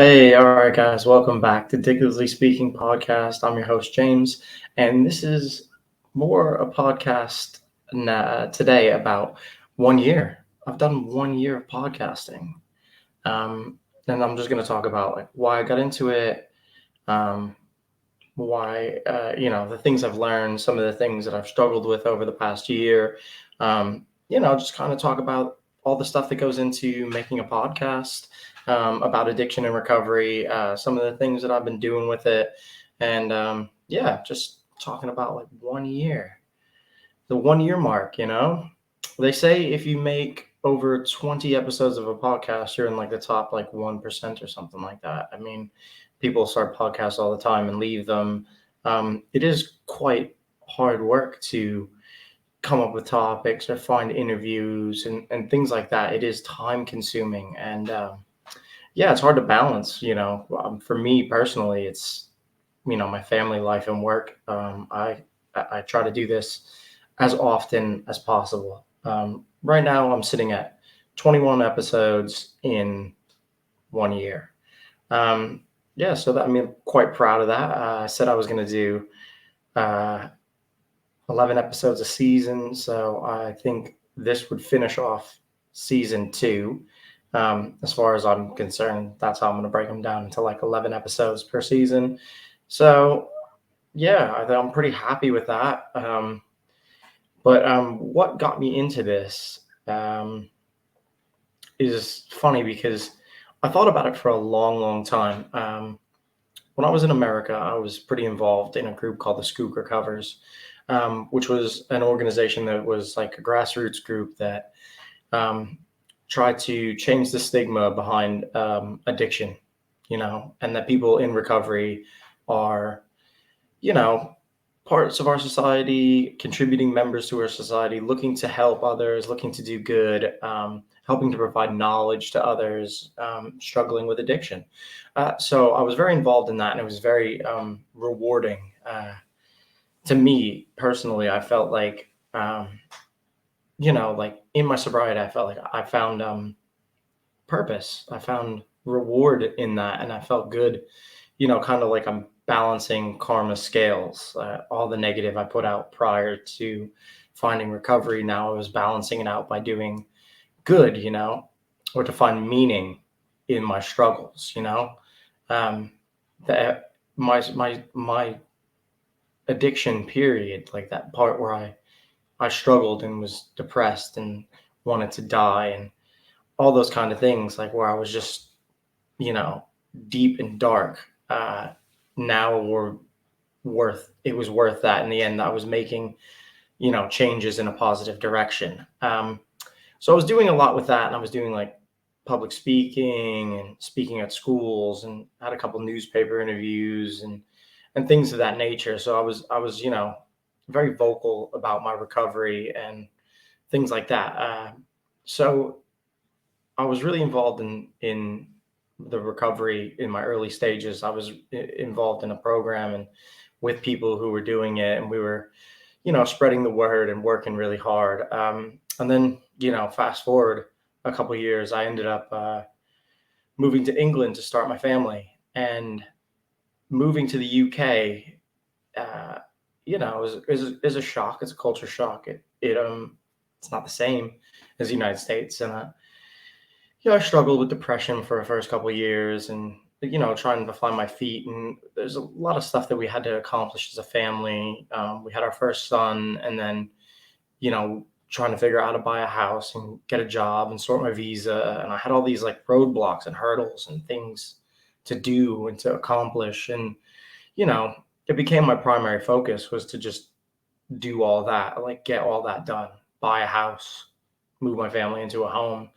Hey, all right, guys, welcome back to Ridiculously Speaking podcast. I'm your host, James, and this is more a podcast today about 1 year. I've done 1 year of podcasting, um, and I'm just going to talk about like why I got into it, um, why the things I've learned, some of the things that I've struggled with over the past year. Just kind of talk about all the stuff that goes into making a podcast, about addiction and recovery, some of the things that I've been doing with it, and just talking about like 1 year, the 1 year mark. They say if you make over 20 episodes of a podcast, you're in like the top like 1% or something like that. I mean, people start podcasts all the time and leave them. It is quite hard work to come up with topics or find interviews and things like that. It is time consuming and it's hard to balance. For me personally, it's my family life and work. I try to do this as often as possible. Right now, I'm sitting at 21 episodes in 1 year. Um, so that, quite proud of that. I said I was going to do uh, 11 episodes a season, so I think this would finish off season two. As far as I'm concerned, that's how I'm going to break them down into like 11 episodes per season. So I'm pretty happy with that. But what got me into this is funny because I thought about it for a long, long time. When I was in America, I was pretty involved in a group called the Skook Recovers, which was an organization that was like a grassroots group that um, tried to change the stigma behind addiction, and that people in recovery are you know, parts of our society, contributing members to our society, looking to help others, looking to do good, helping to provide knowledge to others struggling with addiction. So I was very involved in that, and it was very rewarding to me personally. I felt like, like in my sobriety, I felt like I found purpose. I found reward in that, and I felt good, kind of like I'm balancing karma scales. All the negative I put out prior to finding recovery, now I was balancing it out by doing good, or to find meaning in my struggles. Um, that my addiction period, like that part where I struggled and was depressed and wanted to die and all those kind of things, like where I was just, you know, deep and dark. Now were it was worth that in the end. I was making, changes in a positive direction. So I was doing a lot with that, and I was doing like public speaking and speaking at schools, and had a couple newspaper interviews and things of that nature. So I was very vocal about my recovery and things like that. So I was really involved in the recovery in my early stages. I was involved in a program and with people who were doing it, and we were, spreading the word and working really hard. And then, fast forward a couple of years, I ended up moving to England to start my family, and moving to the UK. Is a shock. It's a culture shock. It's not the same as the United States, and I struggled with depression for the first couple of years, and trying to find my feet. And there's a lot of stuff that we had to accomplish as a family. We had our first son, and then trying to figure out how to buy a house and get a job and sort my visa. And I had all these like roadblocks and hurdles and things to do and to accomplish. And you know, it became my primary focus was to just do all that, like get all that done, buy a house, move my family into a home.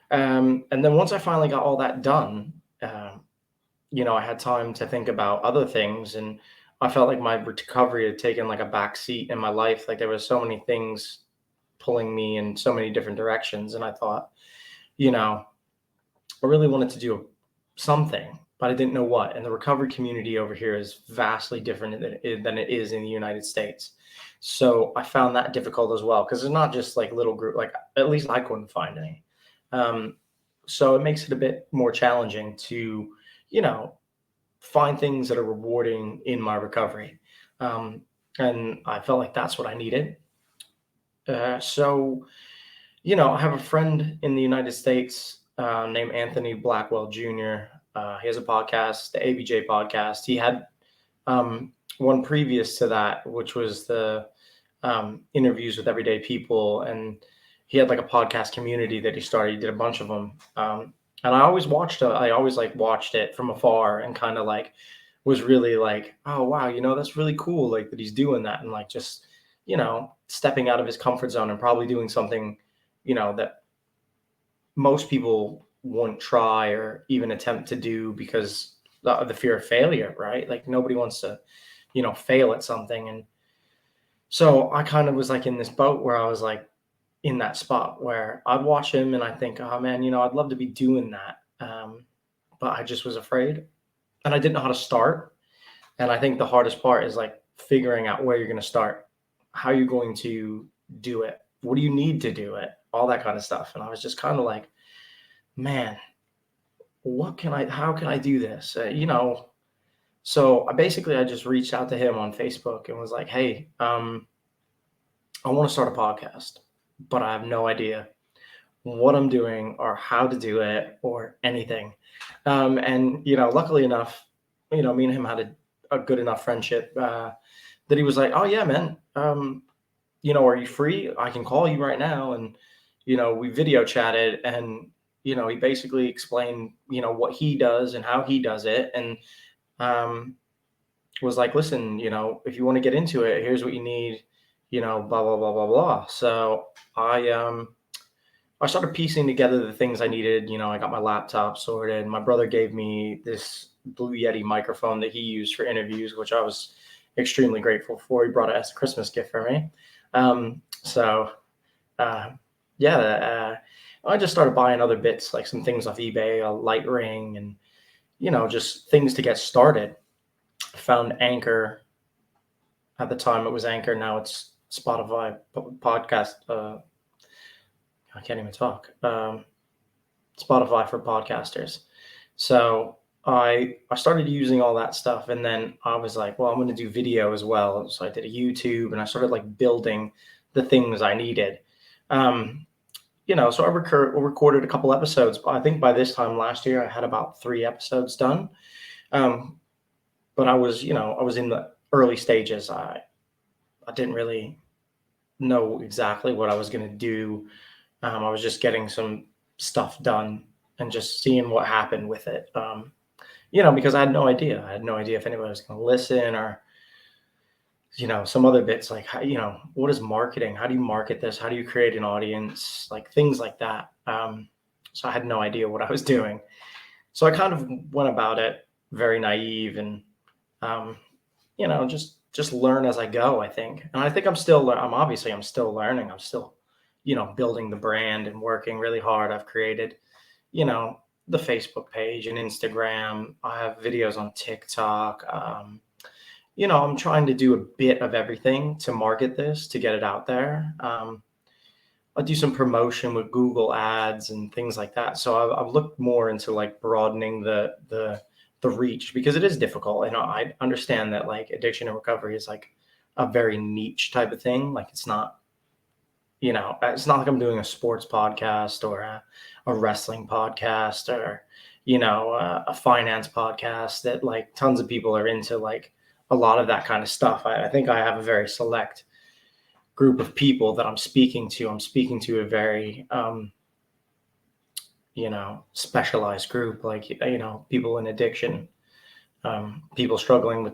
And then once I finally got all that done, I had time to think about other things, and I felt like my recovery had taken like a back seat in my life. Like there was so many things pulling me in so many different directions, and I thought, you know, I really wanted to do something, but I didn't know what. And the recovery community over here is vastly different than it is in the United States. So I found that difficult as well because it's not just like little group. Like at least I couldn't find any. Um, so it makes it a bit more challenging to you know, find things that are rewarding in my recovery. Um, and I felt like that's what I needed. So, I have a friend in the United States named Anthony Blackwell Jr. He has a podcast, the ABJ podcast. He had one previous to that, which was the interviews with everyday people. And he had like a podcast community that he started. He did a bunch of them. And I always watched it. I always like watched it from afar and kind of like was really like, oh wow, that's really cool. Like that he's doing that and like just, stepping out of his comfort zone and probably doing something, that most people wouldn't try or even attempt to do because of the fear of failure, right? Like nobody wants to, fail at something. And so I kind of was like in this boat where I was like in that spot where I'd watch him and I think, oh man, I'd love to be doing that. But I just was afraid and I didn't know how to start. And I think the hardest part is like figuring out where you're going to start, how you're going to do it, what do you need to do it, all that kind of stuff. And I was just kind of like, man, how can I do this? So I just reached out to him on Facebook and was like, hey, I want to start a podcast, but I have no idea what I'm doing or how to do it or anything. And luckily enough, me and him had a good enough friendship that he was like, oh yeah, man, are you free? I can call you right now. And, we video chatted and, he basically explained, what he does and how he does it. And was like, listen, if you want to get into it, here's what you need, blah, blah, blah, blah, blah. So I started piecing together the things I needed. I got my laptop sorted. My brother gave me this Blue Yeti microphone that he used for interviews, which I was extremely grateful for. He brought it as a Christmas gift for me. So yeah, I just started buying other bits, like some things off eBay, a light ring, and just things to get started. Found Anchor. At the time, it was Anchor. Now it's Spotify podcast. I can't even talk. Spotify for podcasters. So I started using all that stuff, and then I was like, well, I'm going to do video as well. So I did a YouTube, and I started like building the things I needed. So I recorded a couple episodes. But I think by this time last year, I had about 3 episodes done. But I was in the early stages. I didn't really know exactly what I was going to do. I was just getting some stuff done and just seeing what happened with it. Because I had no idea. I had no idea if anybody was going to listen or, some other bits like, what is marketing? How do you market this? How do you create an audience? Like things like that. So I had no idea what I was doing. So I kind of went about it very naive and, just learn as I go, I think. And I think I'm still learning. I'm still, building the brand and working really hard. I've created, the Facebook page and Instagram. I have videos on TikTok. I'm trying to do a bit of everything to market this, to get it out there. I'll do some promotion with Google ads and things like that. So I've looked more into like broadening the reach because it is difficult. And I understand that like addiction and recovery is like a very niche type of thing. Like it's not like I'm doing a sports podcast or a wrestling podcast or, a finance podcast that like tons of people are into like a lot of that kind of stuff. I think I have a very select group of people that I'm speaking to. I'm speaking to a very, specialized group, like, people in addiction, people struggling with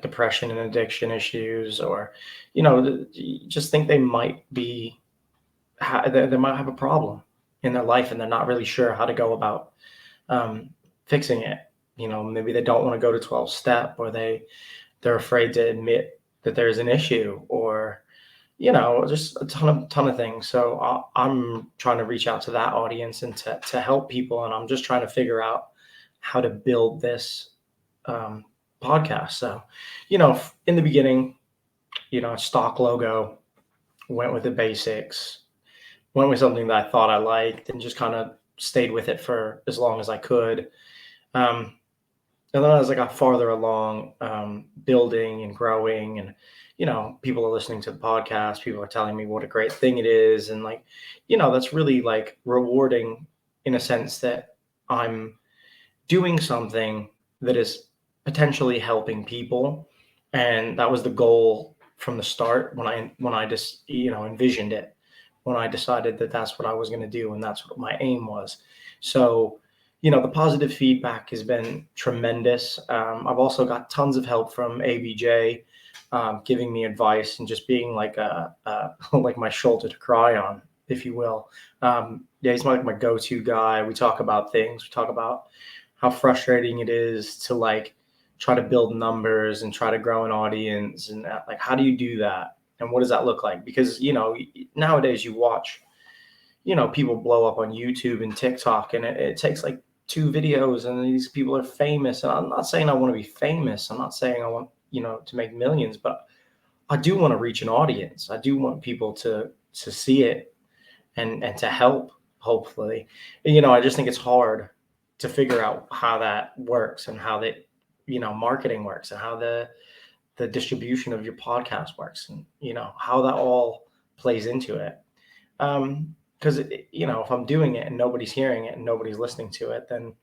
depression and addiction issues, or, just think they might be, they might have a problem in their life and they're not really sure how to go about fixing it. Maybe they don't want to go to 12 step or they're afraid to admit that there's an issue or, just a ton of things. So I'm trying to reach out to that audience and to help people. And I'm just trying to figure out how to build this podcast. So, in the beginning, stock logo, went with the basics, went with something that I thought I liked and just kind of stayed with it for as long as I could. And then as I got farther along, building and growing, and people are listening to the podcast, people are telling me what a great thing it is, and like, that's really like rewarding in a sense that I'm doing something that is potentially helping people, and that was the goal from the start when I just envisioned it, when I decided that that's what I was going to do and that's what my aim was. So the positive feedback has been tremendous. I've also got tons of help from ABJ, giving me advice and just being like like my shoulder to cry on, if you will. Yeah, he's like my go-to guy. We talk about things. We talk about how frustrating it is to like try to build numbers and try to grow an audience, and like how do you do that and what does that look like? Because nowadays you watch people blow up on YouTube and TikTok, and it takes like two videos and these people are famous. And I'm not saying I want to be famous, I'm not saying I want to make millions, but I do want to reach an audience. I do want people to see it and to help, hopefully. I just think it's hard to figure out how that works and how that marketing works and how the distribution of your podcast works, and how that all plays into it. Because if I'm doing it and nobody's hearing it and nobody's listening to it, then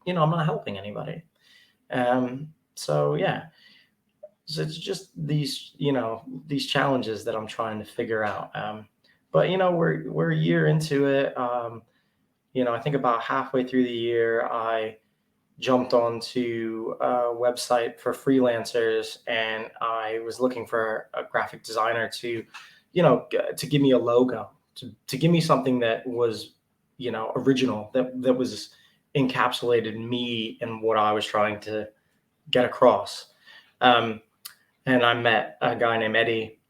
I'm not helping anybody. So yeah, so it's just these challenges that I'm trying to figure out. But we're a year into it. I think about halfway through the year, I jumped onto a website for freelancers, and I was looking for a graphic designer to, to give me a logo, to give me something that was, original, that was encapsulated me and what I was trying to get across. Um, and I met a guy named Eddie,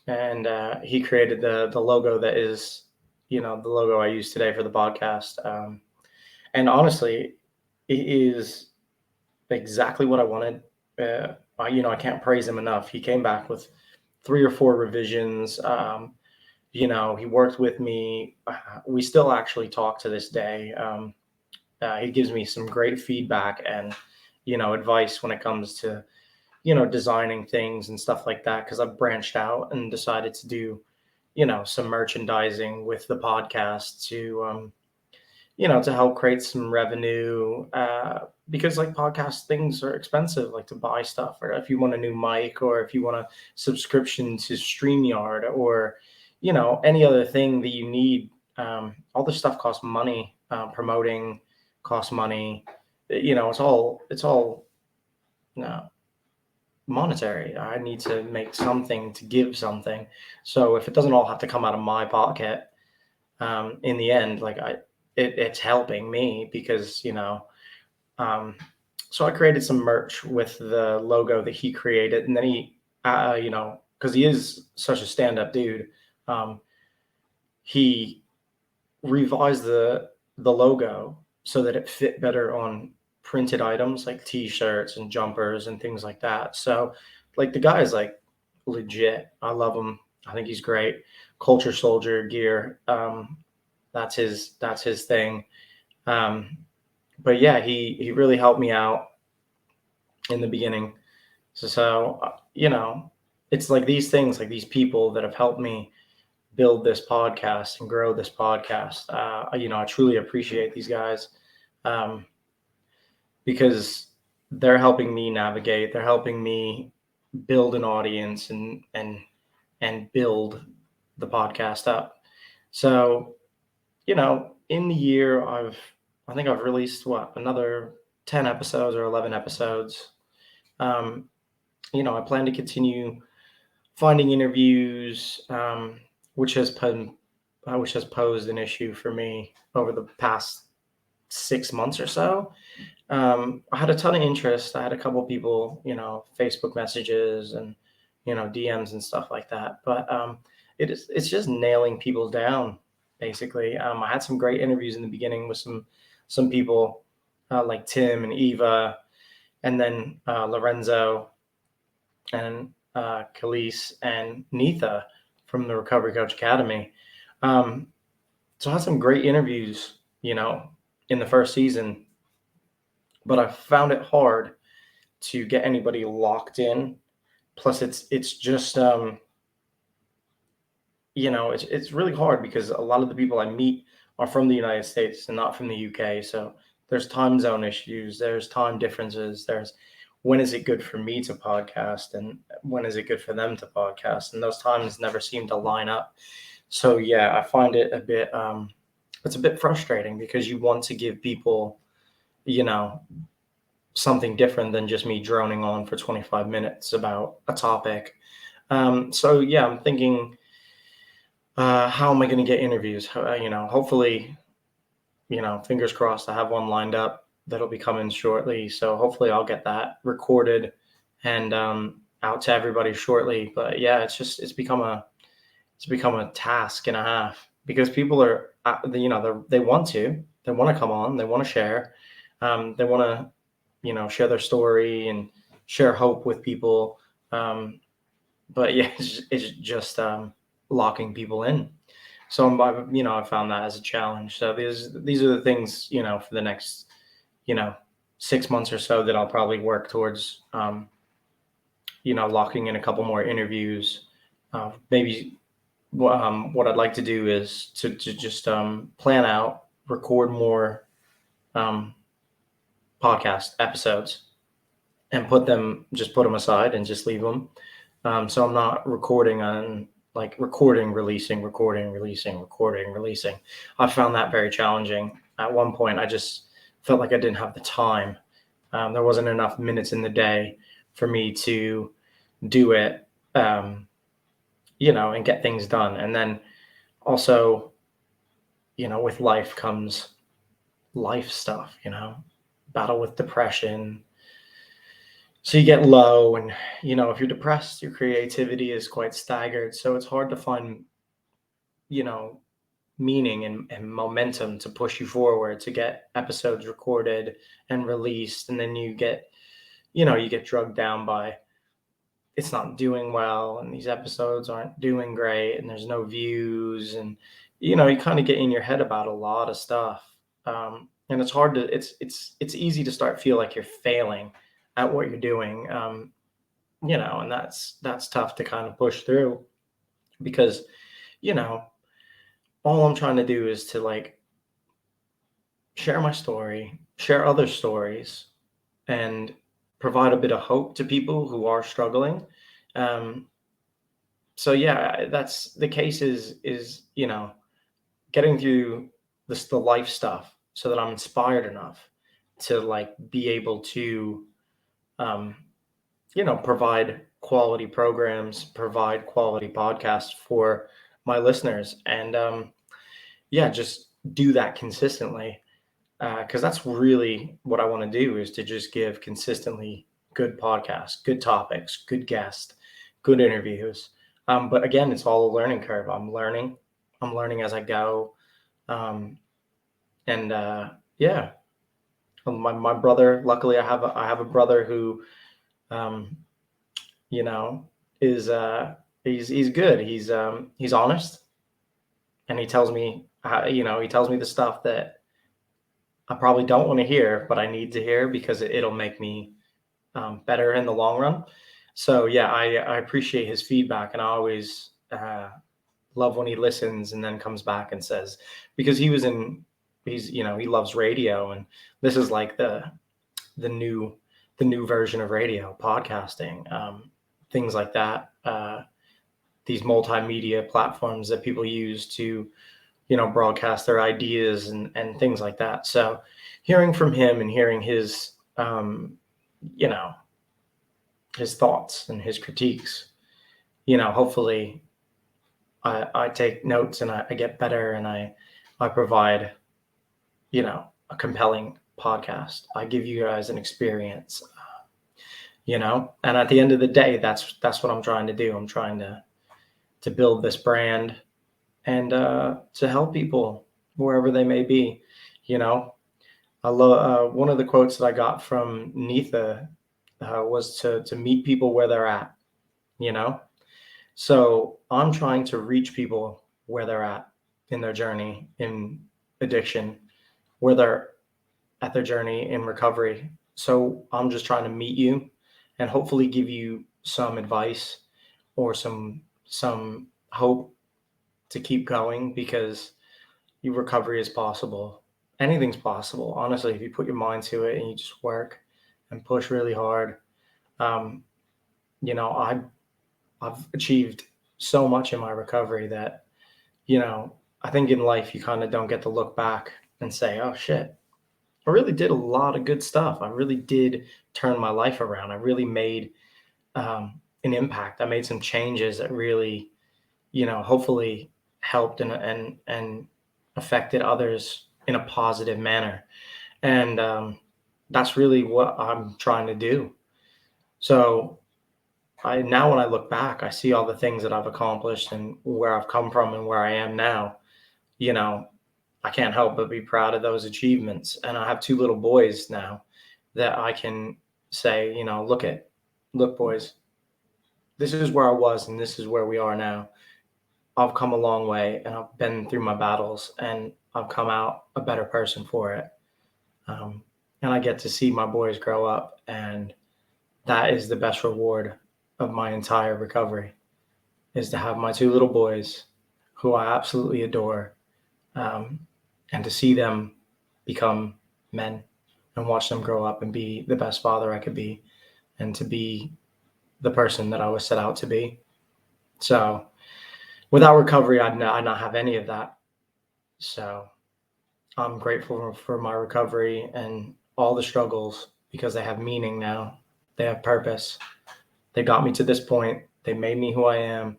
and he created the logo that is, the logo I use today for the podcast. And honestly, it is exactly what I wanted. I can't praise him enough. He came back with 3 or 4 revisions. He worked with me. We still actually talk to this day. He gives me some great feedback and, advice when it comes to, designing things and stuff like that. Cause I've branched out and decided to do, some merchandising with the podcast to help create some revenue, because like podcast things are expensive, like to buy stuff, or if you want a new mic, or if you want a subscription to StreamYard, or, any other thing that you need. All this stuff costs money. Promoting costs money. It's all monetary. I need to make something to give something. So if it doesn't all have to come out of my pocket, in the end, like it's helping me because um, so I created some merch with the logo that he created, and then he, because he is such a stand-up dude, um, he revised the logo so that it fit better on printed items like t-shirts and jumpers and things like that. So like the guy is like legit. I love him. I think he's great. Culture Soldier gear. That's his thing. Um, but yeah, he really helped me out in the beginning. So it's like these things, like these people that have helped me build this podcast and grow this podcast. I truly appreciate these guys, um, because they're helping me navigate. They're helping me build an audience and build the podcast up. So in the year, I think I've released another 10 episodes or 11 episodes. Um, I plan to continue finding interviews, which has posed an issue for me over the past 6 months or so. I had a ton of interest. I had a couple people, Facebook messages and DMs and stuff like that. But it's just nailing people down, basically. I had some great interviews in the beginning with some people, like Tim and Eva, and then Lorenzo and Khalees and Neetha from the Recovery Coach Academy. Um, so I had some great interviews, in the first season. but I found it hard to get anybody locked in. Plus, it's just it's really hard because a lot of the people I meet are from the United States and not from the UK. So there's time zone issues, there's time differences, there's when is it good for me to podcast and when is it good for them to podcast, and those times never seem to line up. So yeah, I find it a bit it's a bit frustrating because you want to give people, you know, something different than just me droning on for 25 minutes about a topic. So yeah, I'm thinking, how am I going to get interviews? Hopefully, fingers crossed, I have one lined up that'll be coming shortly. So hopefully I'll get that recorded and out to everybody shortly. But yeah, it's become a task and a half because people are, they want to come on, they want to share, they want to, share their story and share hope with people. But yeah, it's just locking people in. So I found that as a challenge. So these are the things, for the next, you know, 6 months or so that I'll probably work towards, locking in a couple more interviews. Maybe what I'd like to do is to just plan out, record more um, podcast episodes and put them aside and just leave them. So I'm not recording on like recording, releasing, recording, releasing, recording, releasing. I found that very challenging. At one point, I just felt like I didn't have the time. There wasn't enough minutes in the day for me to do it, and get things done. And then also, with life comes life stuff, battle with depression. So you get low, and if you're depressed, your creativity is quite staggered. So it's hard to find, you know, meaning and momentum to push you forward to get episodes recorded and released. And then you get drugged down by it's not doing well and these episodes aren't doing great and there's no views, and you kind of get in your head about a lot of stuff. And it's hard to it's easy to start feel like you're failing at what you're doing. And that's tough to kind of push through because you know all I'm trying to do is to like share my story, share other stories, and provide a bit of hope to people who are struggling. um, so yeah, that's the case is getting through the life stuff so that I'm inspired enough to like be able to um, provide quality programs, provide quality podcasts for my listeners, and yeah, just do that consistently, because that's really what I want to do, is to just give consistently good podcasts, good topics, good guests, good interviews. But again, it's all a learning curve. I'm learning as I go. Um, and yeah, my brother, luckily I have a brother who, um, you know, is he's good. He's honest, and he tells me the stuff that I probably don't want to hear, but I need to hear because it'll make me better in the long run. So yeah, I appreciate his feedback, and I always love when he listens and then comes back and says, because he loves radio, and this is like the new the new version of radio, podcasting, things like that. These multimedia platforms that people use to broadcast their ideas and things like that. So hearing from him and hearing you know, his thoughts and his critiques, hopefully I take notes and I get better, and I provide, a compelling podcast. I give you guys an experience, and at the end of the day, that's what I'm trying to do. I'm trying to build this brand and to help people wherever they may be. You know, I love one of the quotes that I got from Neetha was to meet people where they're at. You know, so I'm trying to reach people where they're at in their journey in addiction, where they're at their journey in recovery. So I'm just trying to meet you and hopefully give you some advice or some hope to keep going, because your recovery is possible. Anything's possible, honestly, if you put your mind to it and you just work and push really hard. Um, you know, I've achieved so much in my recovery that, I think in life you kind of don't get to look back and say, oh shit, I really did a lot of good stuff. I really did turn my life around. I really made an impact. I made some changes that really, hopefully helped and affected others in a positive manner. And that's really what I'm trying to do. So now when I look back, I see all the things that I've accomplished and where I've come from and where I am now. You know, I can't help but be proud of those achievements. And I have two little boys now that I can say, look, boys, this is where I was and this is where we are now. I've come a long way and I've been through my battles and I've come out a better person for it. Um, and I get to see my boys grow up, and that is the best reward of my entire recovery, is to have my two little boys who I absolutely adore, um, and to see them become men and watch them grow up and be the best father I could be and to be the person that I was set out to be. So without recovery, I'd not have any of that. So I'm grateful for my recovery and all the struggles, because they have meaning now. They have purpose. They got me to this point. They made me who I am.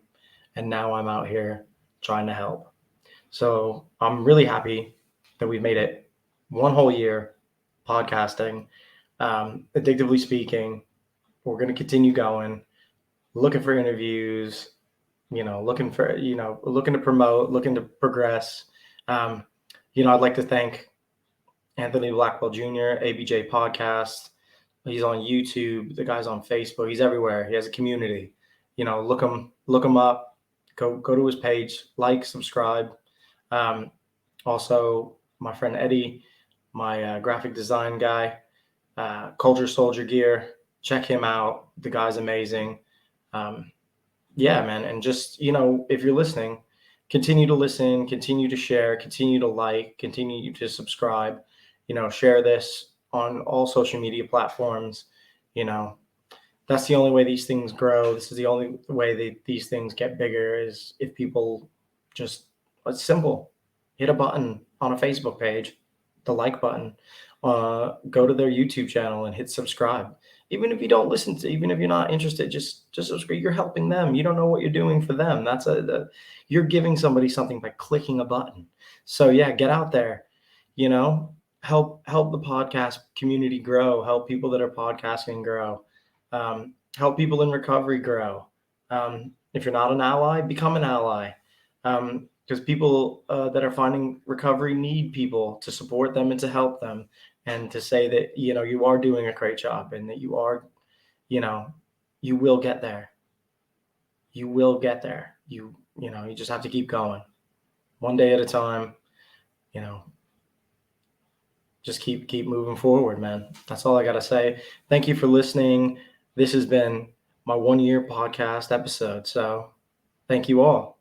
And now I'm out here trying to help. So I'm really happy that we've made it one whole year podcasting, addictively speaking. We're going to continue going, looking for interviews, looking to promote, looking to progress. I'd like to thank Anthony Blackwell Jr., ABJ Podcast. He's on YouTube. The guy's on Facebook. He's everywhere. He has a community. Look him up. Go to his page. Like, subscribe. Also, my friend Eddie, my graphic design guy, Culture Soldier Gear. Check him out. The guy's amazing. Yeah, man. And just, if you're listening, continue to listen, continue to share, continue to like, continue to subscribe, share this on all social media platforms. That's the only way these things grow. This is the only way that these things get bigger, is if people just, it's simple. Hit a button on a Facebook page, the like button, go to their YouTube channel and hit subscribe. Even if you don't listen to, even if you're not interested, just subscribe. You're helping them. You don't know what you're doing for them. You're giving somebody something by clicking a button. So yeah, get out there, help the podcast community grow, help people that are podcasting grow, help people in recovery grow. If you're not an ally, become an ally. Because people that are finding recovery need people to support them and to help them, and to say that, you are doing a great job and that you are, you will get there. You will get there. You just have to keep going one day at a time, just keep moving forward, man. That's all I got to say. Thank you for listening. This has been my 1 year podcast episode. So thank you all.